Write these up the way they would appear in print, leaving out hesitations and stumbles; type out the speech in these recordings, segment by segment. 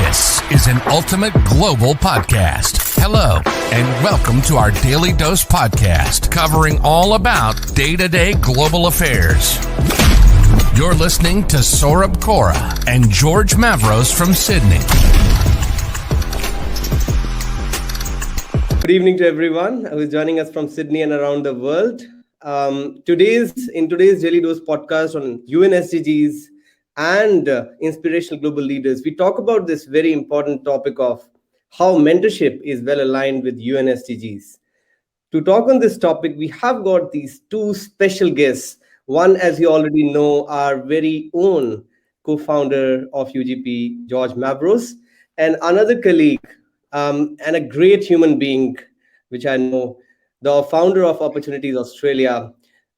This is an ultimate global podcast. Hello, and welcome to our Daily Dose podcast, covering all about day-to-day global affairs. You're listening to Saurabh Kora and George Mavros from Sydney. Good evening to everyone who is joining us from Sydney and around the world. In today's Daily Dose podcast on UN SDGs and inspirational global leaders, we talk about this very important topic of how mentorship is well aligned with UN SDGs. To talk on this topic, we have got these two special guests. One, as you already know, our very own co-founder of UGP, George Mavros, and another colleague and a great human being, which I know, the founder of Opportunities Australia,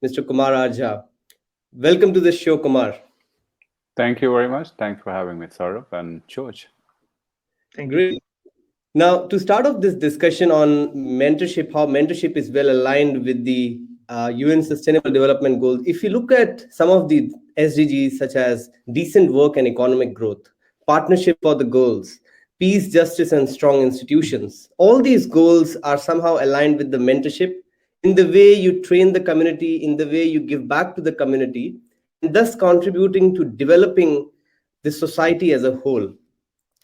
Mr. Kumar R Jha. Welcome to the show, Kumar. Thank you very much. Thanks for having me, Saurabh and George. Thank you. Now, to start off this discussion on mentorship, how mentorship is well aligned with the UN Sustainable Development Goals, if you look at some of the SDGs such as decent work and economic growth, partnership for the goals, peace, justice, and strong institutions, all these goals are somehow aligned with the mentorship in the way you train the community, in the way you give back to the community, and thus contributing to developing the society as a whole.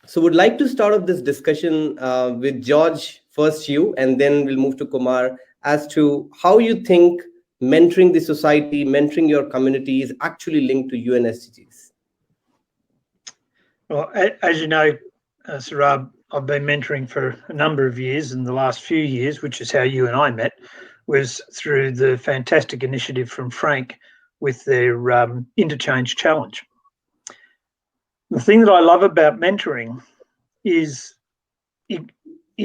So would like to start off this discussion with George, first you, and then we'll move to Kumar, as to how you think mentoring the society, mentoring your community is actually linked to UN SDGs. Well, as you know, Saurabh, I've been mentoring for a number of years, and the last few years, which is how you and I met, was through the fantastic initiative from Frank with their Interchange Challenge. The thing that I love about mentoring is it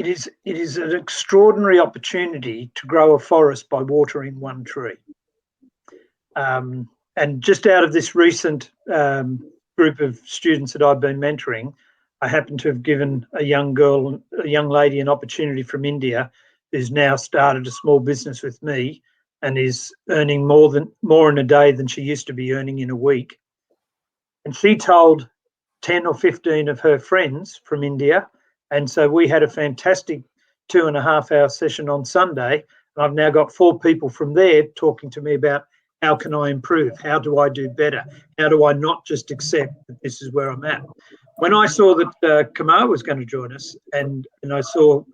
is an extraordinary opportunity to grow a forest by watering one tree. And just out of this recent group of students that I've been mentoring, I happen to have given a young lady an opportunity from India who's now started a small business with me and is earning more in a day than she used to be earning in a week. And she told 10 or 15 of her friends from India. And so we had a fantastic 2.5-hour session on Sunday. And I've now got 4 people from there talking to me about how can I improve? How do I do better? How do I not just accept that this is where I'm at? When I saw that Kumar was going to join us and I saw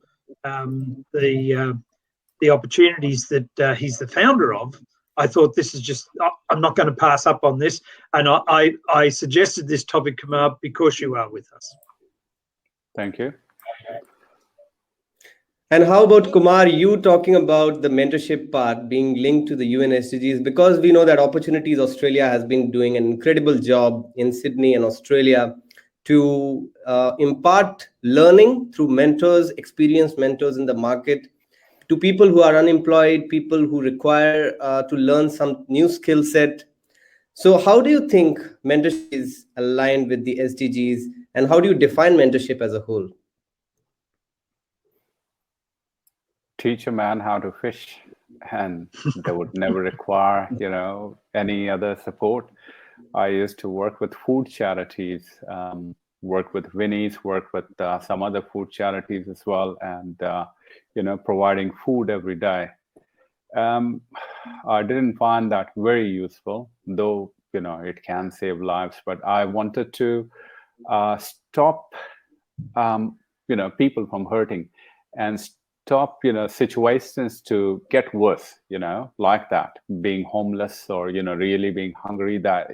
the opportunities that he's the founder of, I thought this is just, I'm not going to pass up on this. And I suggested this topic, Kumar, because you are with us. Thank you. And how about Kumar, you talking about the mentorship part being linked to the UN SDGs, because we know that Opportunities Australia has been doing an incredible job in Sydney and Australia to impart learning through mentors, experienced mentors in the market, to people who are unemployed, people who require to learn some new skill set. So how do you think mentorship is aligned with the SDGs, and how do you define mentorship as a whole? Teach a man how to fish, and they would never require, any other support. I used to work with food charities, work with Winnie's, work with some other food charities as well, and providing food every day. I didn't find that very useful, though it can save lives. But I wanted to stop people from hurting and stop situations to get worse, like that, being homeless or really being hungry, that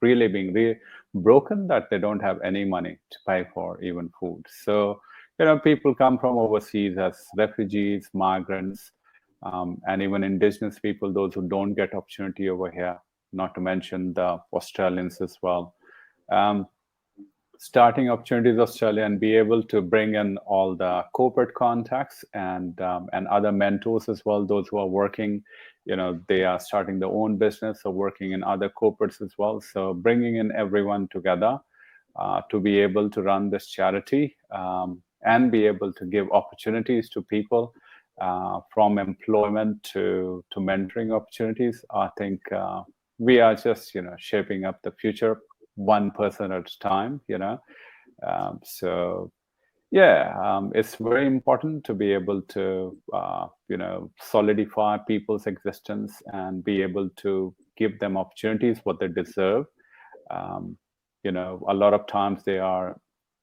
really being broken, that they don't have any money to pay for even food. So people come from overseas as refugees, migrants, and even indigenous people, those who don't get opportunity over here, not to mention the Australians as well. Starting Opportunities Australia and be able to bring in all the corporate contacts and other mentors as well, those who are working, they are starting their own business or working in other corporates as well. So bringing in everyone together to be able to run this charity and be able to give opportunities to people from employment to mentoring opportunities. I think we are just, shaping up the future one person at a time, So yeah, it's very important to be able to solidify people's existence and be able to give them opportunities what they deserve. A lot of times they are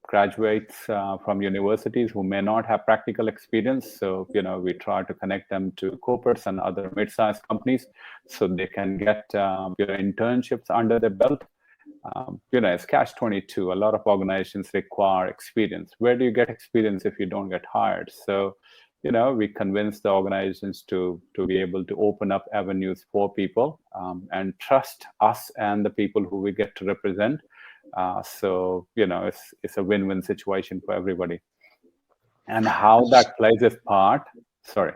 graduates from universities who may not have practical experience. So, we try to connect them to corporates and other mid-sized companies so they can get internships under their belt. It's catch-22. A lot of organizations require experience. Where do you get experience if you don't get hired? So, we convince the organizations to be able to open up avenues for people and trust us and the people who we get to represent. So, it's a win-win situation for everybody. And how that plays its part. Sorry.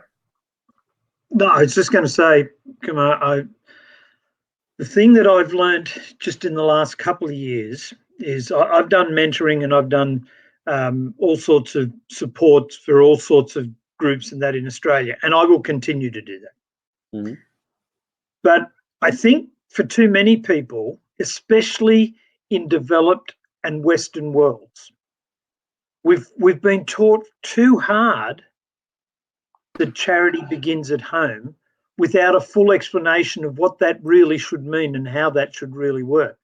No, I was just going to say, Kumar, the thing that I've learned just in the last couple of years is I've done mentoring and I've done all sorts of support for all sorts of groups and that in Australia, and I will continue to do that. Mm-hmm. But I think for too many people, especially in developed and Western worlds, we've been taught too hard that charity begins at home without a full explanation of what that really should mean and how that should really work.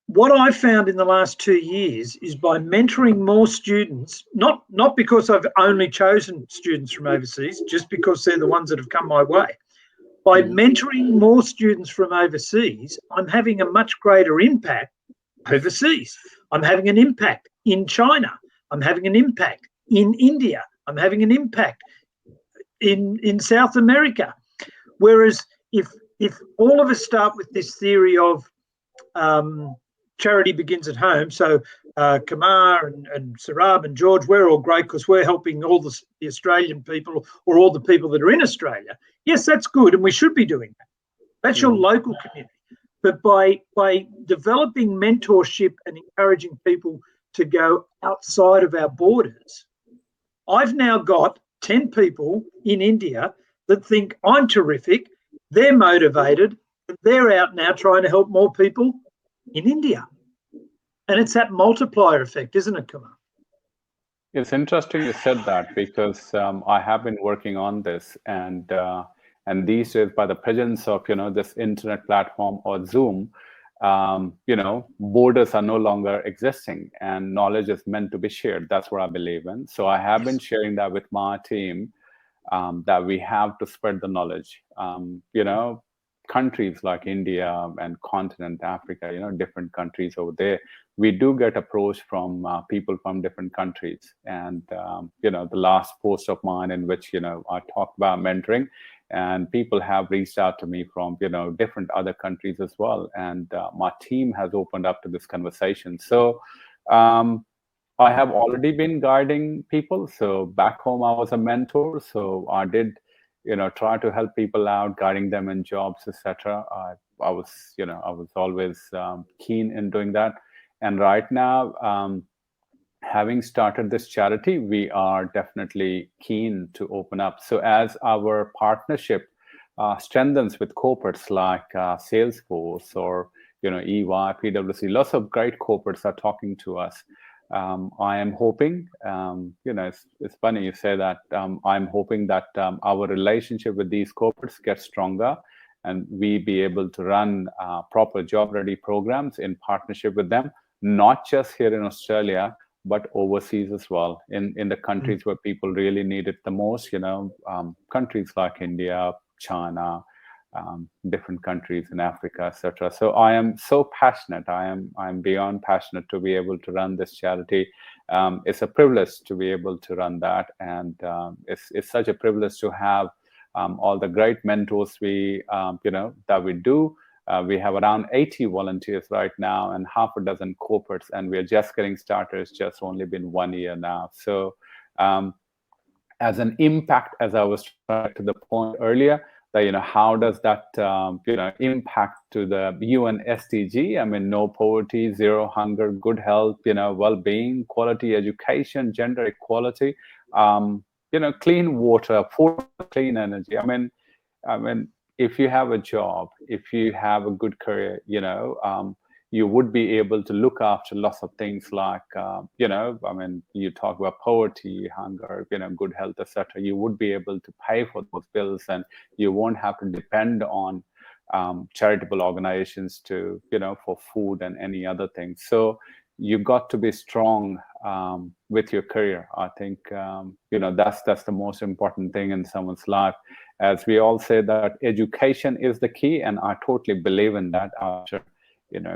What I've found in the last 2 years is by mentoring more students, not because I've only chosen students from overseas, just because they're the ones that have come my way. By mentoring more students from overseas, I'm having a much greater impact overseas. I'm having an impact in China. I'm having an impact in India. I'm having an impact in South America. Whereas if all of us start with this theory of charity begins at home, so Kumar and Sarab and George, we're all great because we're helping all the Australian people or all the people that are in Australia. Yes, that's good, and we should be doing that. That's your local community. But by developing mentorship and encouraging people to go outside of our borders, I've now got 10 people in India that think I'm terrific, they're motivated, and they're out now trying to help more people in India. And it's that multiplier effect, isn't it, Kumar? It's interesting you said that because I have been working on this, and these days, by the presence of this internet platform or Zoom, borders are no longer existing, and knowledge is meant to be shared. That's what I believe in. So I have been sharing that with my team, that we have to spread the knowledge. Countries like India and continent Africa, different countries over there, we do get approached from people from different countries. And, the last post of mine in which, I talked about mentoring, and people have reached out to me from, different other countries as well. And my team has opened up to this conversation. So I have already been guiding people. So back home, I was a mentor. So I did try to help people out, guiding them in jobs, etc. I was always keen in doing that. And right now, having started this charity, we are definitely keen to open up. So as our partnership strengthens with corporates like Salesforce or EY, PwC, lots of great corporates are talking to us. I am hoping, it's funny you say that, I'm hoping that our relationship with these corporates gets stronger and we be able to run proper job-ready programs in partnership with them, not just here in Australia, but overseas as well, in the countries where people really need it the most, countries like India, China, different countries in Africa, etc. So I am so passionate. I'm beyond passionate to be able to run this charity. It's a privilege to be able to run that, and it's such a privilege to have all the great mentors that we do. We have around 80 volunteers right now and half a dozen corporates, and we're just getting started. It's just only been 1 year now. So as an impact, as I was trying to the point earlier, that how does that impact to the UN SDG? I mean, no poverty, zero hunger, good health, well-being, quality education, gender equality, clean water, food, clean energy. I mean, if you have a job, if you have a good career, you would be able to look after lots of things like, you talk about poverty, hunger, good health, etc. You would be able to pay for those bills, and you won't have to depend on charitable organizations to, for food and any other thing. So you got to be strong with your career. I think, that's the most important thing in someone's life. As we all say that education is the key, and I totally believe in that. After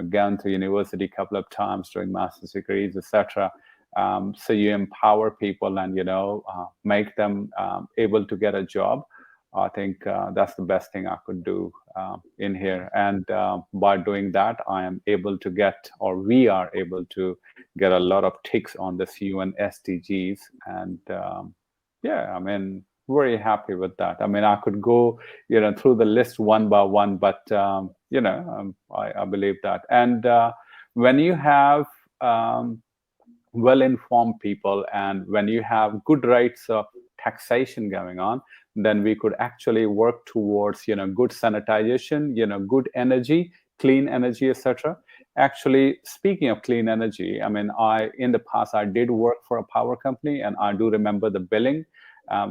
gone to university a couple of times, doing master's degrees, etc. So you empower people and make them able to get a job. I think that's the best thing I could do in here. And by doing that, I am able to get, or we are able to get a lot of ticks on this UN SDGs. And very happy with that. I could go, through the list one by one, but, I believe that. And when you have well-informed people, and when you have good rates of taxation going on, then we could actually work towards, good sanitization, good energy, clean energy, etc. Actually, speaking of clean energy, in the past, I did work for a power company, and I do remember the billing.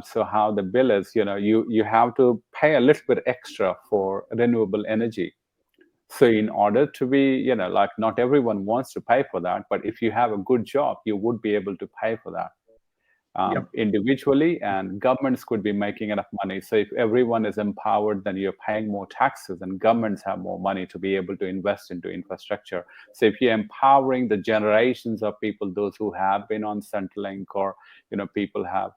So how the bill is, you have to pay a little bit extra for renewable energy. So in order to be, not everyone wants to pay for that, but if you have a good job, you would be able to pay for that individually, and governments could be making enough money. So if everyone is empowered, then you're paying more taxes, and governments have more money to be able to invest into infrastructure. So if you're empowering the generations of people, those who have been on Centrelink, or, people have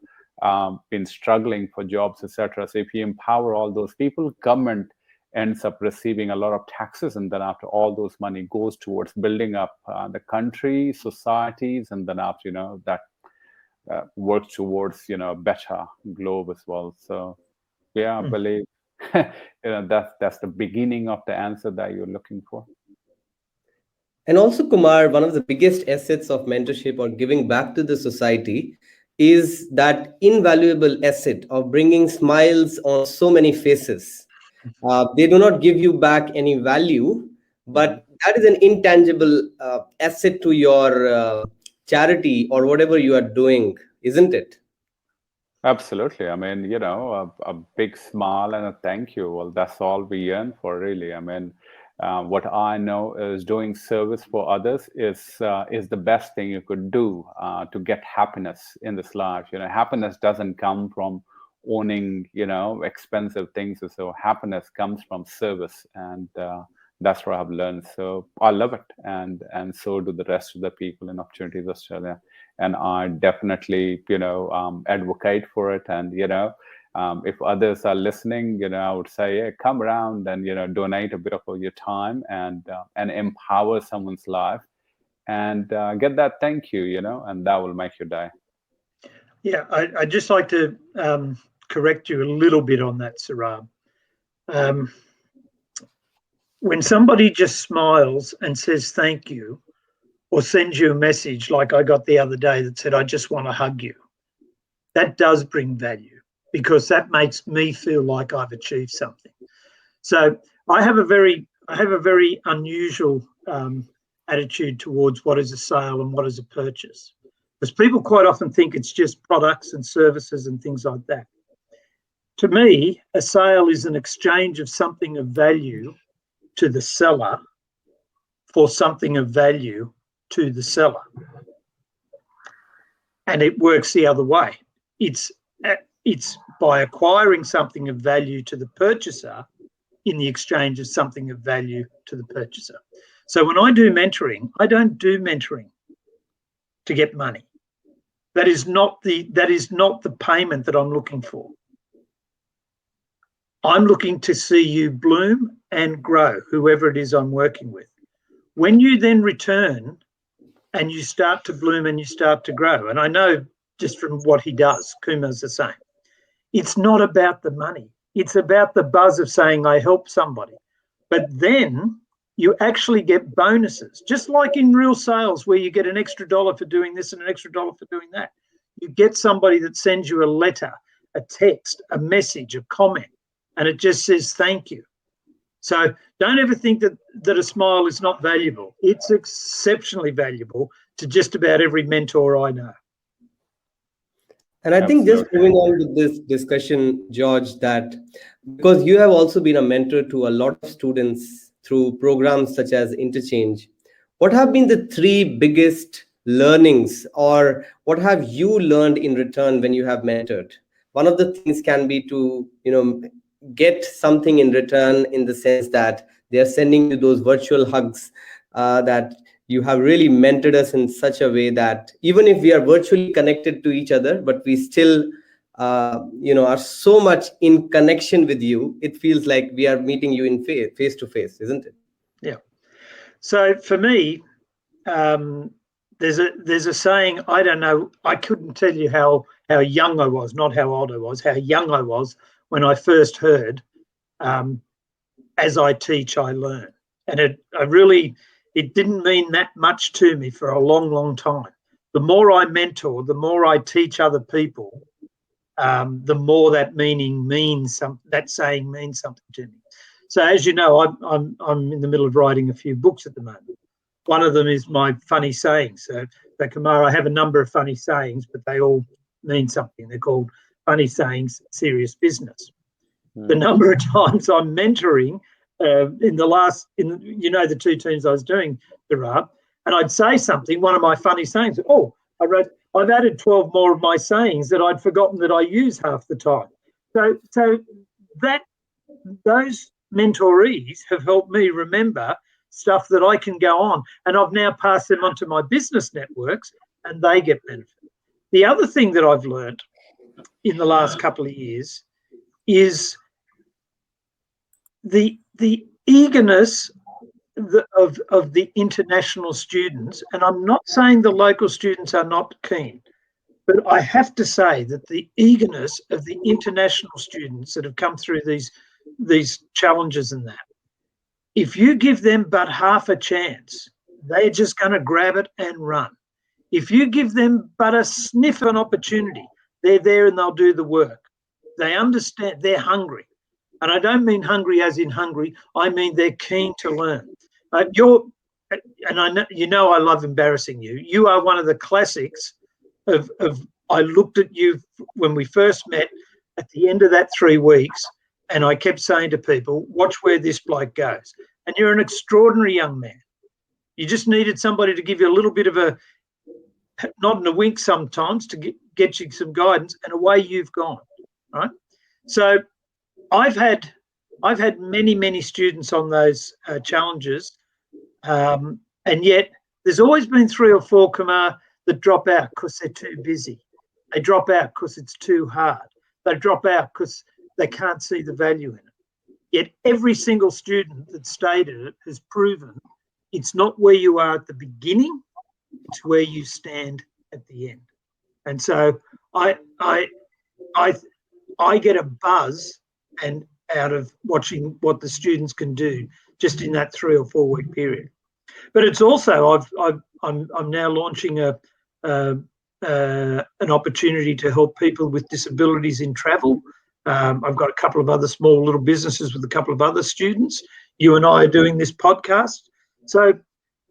been struggling for jobs, etc. So if you empower all those people, government ends up receiving a lot of taxes, and then after all those money goes towards building up the country, societies, and then after that works towards a better globe as well. So I believe that's the beginning of the answer that you're looking for. And also, Kumar, one of the biggest assets of mentorship or giving back to the society is that invaluable asset of bringing smiles on so many faces. They do not give you back any value, but that is an intangible asset to your charity or whatever you are doing, isn't it? Absolutely. A big smile and a thank you. Well, that's all we yearn for, really. What I know is doing service for others is the best thing you could do to get happiness in this life. Happiness doesn't come from owning, expensive things. So happiness comes from service, and that's what I've learned. So I love it, and so do the rest of the people in Opportunities Australia. And I definitely, advocate for it. And if others are listening, I would say, come around and donate a bit of your time and empower someone's life, and get that thank you, and that will make your day. Yeah, I'd just like to correct you a little bit on that, Sarab. When somebody just smiles and says thank you, or sends you a message like I got the other day that said, I just want to hug you, that does bring value, because that makes me feel like I've achieved something. So I have a very unusual attitude towards what is a sale and what is a purchase, because people quite often think it's just products and services and things like that. To me, a sale is an exchange of something of value to the seller for something of value to the seller. And it works the other way. It's by acquiring something of value to the purchaser in the exchange of something of value to the purchaser. So when I do mentoring, I don't do mentoring to get money. That is not the payment that I'm looking for. I'm looking to see you bloom and grow, whoever it is I'm working with. When you then return and you start to bloom and you start to grow, and I know just from what he does, Kumar's the same, it's not about the money. It's about the buzz of saying, I helped somebody. But then you actually get bonuses, just like in real sales where you get an extra $1 for doing this and an extra $1 for doing that. You get somebody that sends you a letter, a text, a message, a comment, and it just says thank you. So don't ever think that a smile is not valuable. It's exceptionally valuable to just about every mentor I know. And I think just Absolutely. moving on with this discussion, George, that because you have also been a mentor to a lot of students through programs such as Interchange, what have been the three biggest learnings, or what have you learned in return when you have mentored? One of the things can be to, get something in return, in the sense that they are sending you those virtual hugs, that you have really mentored us in such a way that even if we are virtually connected to each other, but we still are so much in connection with you, it feels like we are meeting you in face to face, isn't it? Yeah. So for me, there's a saying, I don't know, I couldn't tell you how young I was, not how old I was, how young I was when I first heard, as I teach, I learn. And it didn't mean that much to me for a long, long time. The more I mentor, the more I teach other people, the more that saying means something to me. So as you know, I'm in the middle of writing a few books at the moment. One of them is my funny sayings. So Kumar, I have a number of funny sayings, but they all mean something. They're called Funny Sayings, Serious Business. The number of times I'm mentoring in the two teams I was doing, Rab, and I'd say something, one of my funny sayings, I've added 12 more of my sayings that I'd forgotten that I use half the time. So those mentorees have helped me remember stuff that I can go on, and I've now passed them on to my business networks, and they get benefit. The other thing that I've learned in the last couple of years is the eagerness of the international students. And I'm not saying the local students are not keen, but I have to say that the eagerness of the international students that have come through these challenges and that, if you give them but half a chance, they're just going to grab it and run. If you give them but a sniff of an opportunity, they're there and they'll do the work. They understand, they're hungry. And I don't mean hungry as in hungry, I mean they're keen to learn. I know I love embarrassing you. You are one of the classics of I looked at you when we first met at the end of that 3 weeks, and I kept saying to people, watch where this bloke goes. And you're an extraordinary young man. You just needed somebody to give you a little bit of a nod and a wink sometimes to get you some guidance, and away you've gone, right? So I've had many students on those challenges, and yet there's always been 3 or 4, Kumar, that drop out because they're too busy. They drop out because it's too hard. They drop out because they can't see the value in it. Yet every single student that stayed at it has proven it's not where you are at the beginning, it's where you stand at the end. And so I get a buzz and out of watching what the students can do just in that 3 or 4 week period. But it's also I'm now launching an opportunity to help people with disabilities in travel. I've got a couple of other small little businesses with a couple of other students. You and I are doing this podcast. So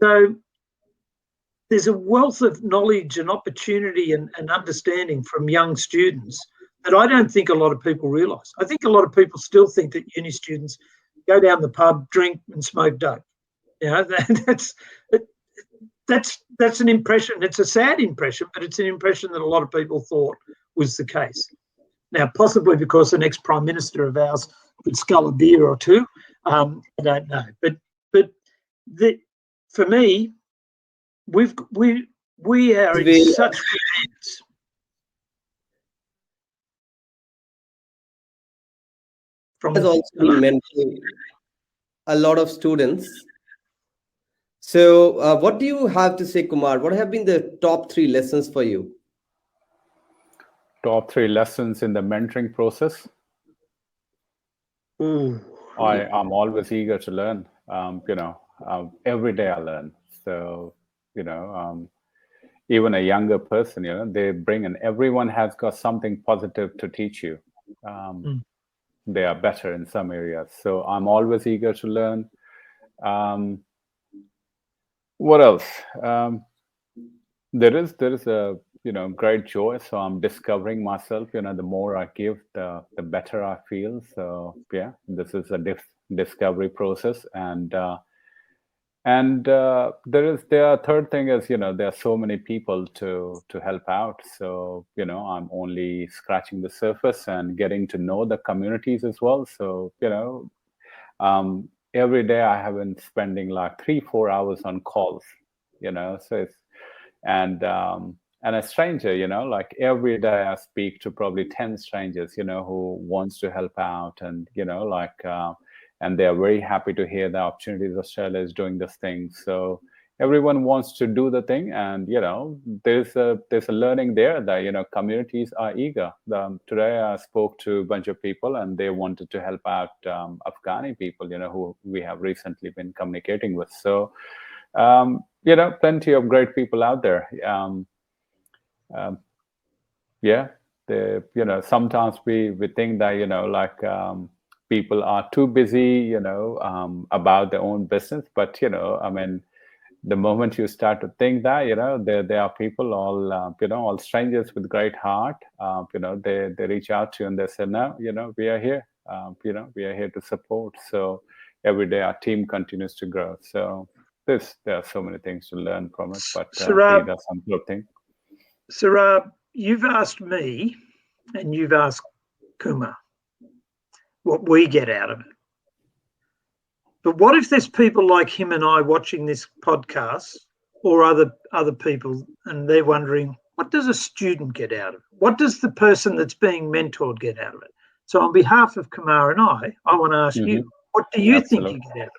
there's a wealth of knowledge and opportunity and understanding from young students that I don't think a lot of people realise. I think a lot of people still think that uni students go down the pub, drink and smoke dope. You know, that's an impression. It's a sad impression, but it's an impression that a lot of people thought was the case. Now, possibly because the next Prime Minister of ours could scull a beer or two. I don't know. But for me, we are in such good hands. Has also been mentoring a lot of students. So what do you have to say, Kumar? What have been the top 3 lessons for you? Top 3 lessons in the mentoring process? I'm always eager to learn. Every day I learn. So, even a younger person, they bring in, everyone has got something positive to teach you. they are better in some areas. So I'm always eager to learn. What else? There is a great joy. So I'm discovering myself. The more I give, the better I feel. So yeah, this is a discovery process. And there third thing is, there are so many people to help out. So I'm only scratching the surface and getting to know the communities as well. So every day I have been spending like 3-4 hours on calls. So it's and a stranger, like every day I speak to probably 10 strangers, who wants to help out, and and they are very happy to hear the opportunities Australia is doing this thing. So everyone wants to do the thing, and there's a learning there that communities are eager. Today I spoke to a bunch of people, and they wanted to help out Afghani people, who we have recently been communicating with. So plenty of great people out there. Yeah, sometimes we think that people are too busy about their own business, but I mean, the moment you start to think that there are people, all strangers with great heart, they reach out to you and they say, no, we are here, we are here to support. So every day our team continues to grow. So there are so many things to learn from it, but Sarab, these are some good things. Sarab, you've asked me and you've asked Kumar what we get out of it. But what if there's people like him and I watching this podcast, or other people, and they're wondering, what does a student get out of it? What does the person that's being mentored get out of it? So on behalf of Kumar and I want to ask you, what do you think you get out of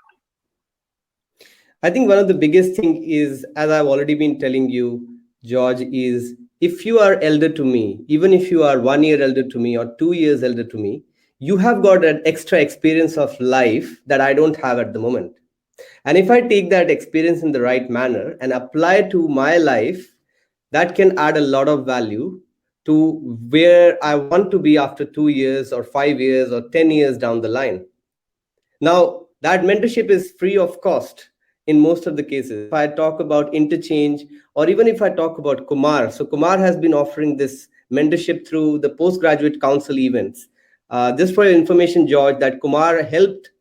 it? I think one of the biggest thing is, as I've already been telling you, George, is if you are elder to me, even if you are 1 year elder to me or 2 years elder to me, you have got an extra experience of life that I don't have at the moment. And if I take that experience in the right manner and apply to my life, that can add a lot of value to where I want to be after 2 years or 5 years or 10 years down the line. Now, that mentorship is free of cost in most of the cases. If I talk about interchange, or even if I talk about Kumar, so Kumar has been offering this mentorship through the postgraduate council events. Just for your information, George, that Kumar helped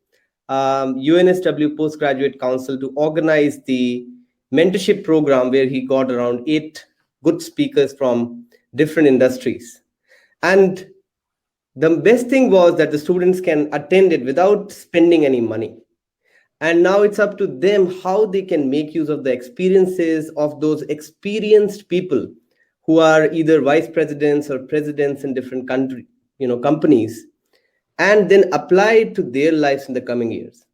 UNSW Postgraduate Council to organize the mentorship program where he got around 8 good speakers from different industries. And the best thing was that the students can attend it without spending any money. And now it's up to them how they can make use of the experiences of those experienced people who are either vice presidents or presidents in different companies, and then apply it to their lives in the coming years.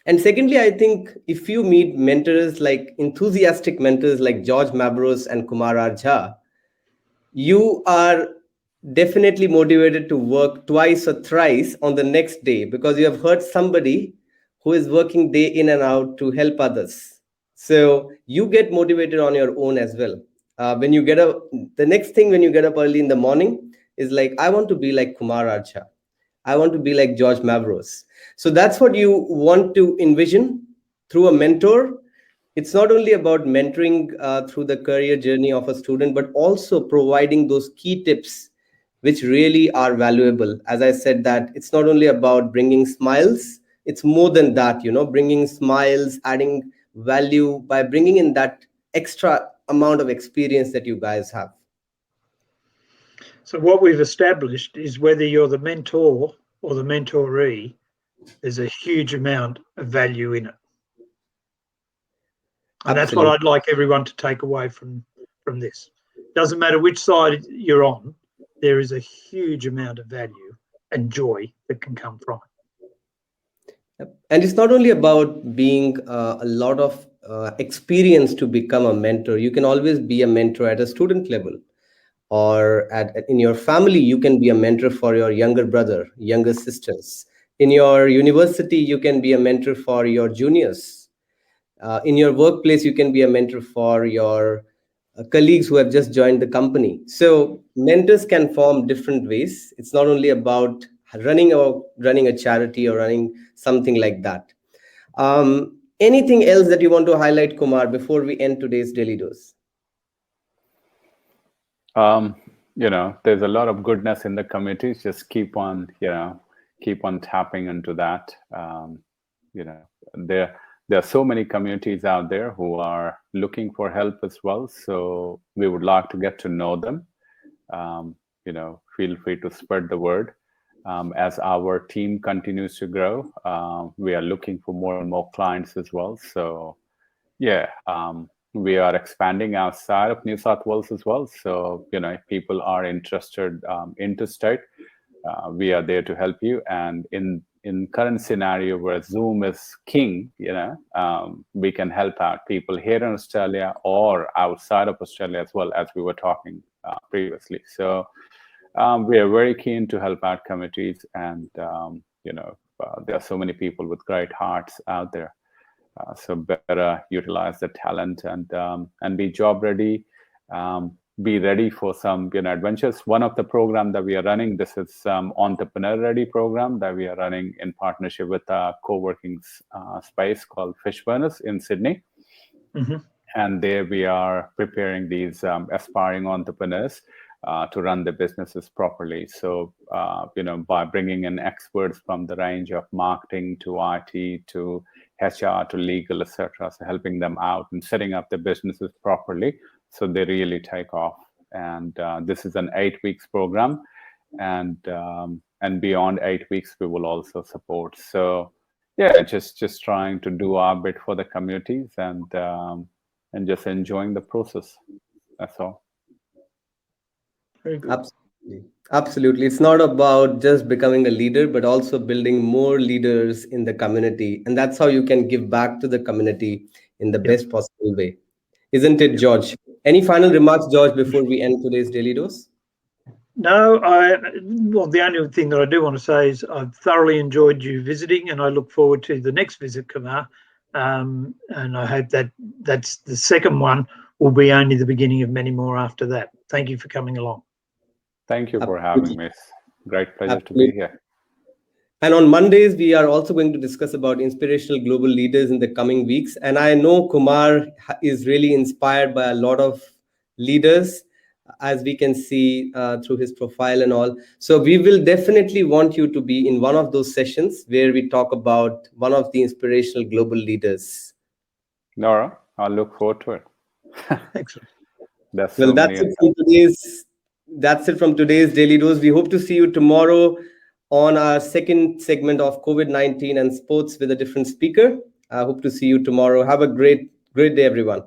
And secondly, I think if you meet mentors, like enthusiastic mentors like George Mavros and Kumar R Jha, you are definitely motivated to work twice or thrice on the next day, because you have heard somebody who is working day in and out to help others. So you get motivated on your own as well. When you get up, the next thing when you get up early in the morning is like, I want to be like Kumar R Jha. I want to be like George Mavros. So that's what you want to envision through a mentor. It's not only about mentoring through the career journey of a student, but also providing those key tips which really are valuable. As I said, that it's not only about bringing smiles, it's more than that, bringing smiles, adding value by bringing in that extra amount of experience that you guys have. So what we've established is whether you're the mentor or the mentoree, there's a huge amount of value in it. And that's what I'd like everyone to take away from this. Doesn't matter which side you're on, there is a huge amount of value and joy that can come from it. And it's not only about being a lot of experience to become a mentor. You can always be a mentor at a student level, or in your family, you can be a mentor for your younger brother, younger sisters. In your university, you can be a mentor for your juniors. In your workplace, you can be a mentor for your colleagues who have just joined the company. So mentors can form different ways. It's not only about running a charity or running something like that. Anything else that you want to highlight, Kumar, before we end today's Daily Dose? There's a lot of goodness in the communities. Just keep on tapping into that. There are so many communities out there who are looking for help as well. So we would like to get to know them. Feel free to spread the word. As our team continues to grow, we are looking for more and more clients as well. So we are expanding outside of New South Wales as well. So, if people are interested interstate, we are there to help you. And in current scenario where Zoom is king, we can help out people here in Australia or outside of Australia as well, as we were talking previously. So we are very keen to help out communities, and there are so many people with great hearts out there. So better utilize the talent and be job ready. Be ready for some adventures. One of the program that we are running, this is some entrepreneur ready program that we are running in partnership with a co-working space called Fish Furnace in Sydney. Mm-hmm. And there we are preparing these aspiring entrepreneurs to run the businesses properly. So by bringing in experts from the range of marketing to IT to HR to legal, etc., so helping them out and setting up the businesses properly so they really take off. And this is an 8 weeks program, and beyond 8 weeks we will also support. So just trying to do our bit for the communities and just enjoying the process. That's all. Very good. Absolutely. It's not about just becoming a leader, but also building more leaders in the community. And that's how you can give back to the community in the best possible way. Isn't it, George? Any final remarks, George, before we end today's Daily Dose? No, the only thing that I do want to say is I've thoroughly enjoyed you visiting, and I look forward to the next visit, Kumar. And I hope that's the second one will be only the beginning of many more after that. Thank you for coming along. Thank you for having me. Great pleasure to be here. And on Mondays, we are also going to discuss about inspirational global leaders in the coming weeks. And I know Kumar is really inspired by a lot of leaders, as we can see through his profile and all. So we will definitely want you to be in one of those sessions where we talk about one of the inspirational global leaders. Nora, I'll look forward to it. Excellent. That's it from today's Daily Dose. We hope to see you tomorrow on our second segment of COVID-19 and sports with a different speaker. I hope to see you tomorrow. Have a great day, everyone.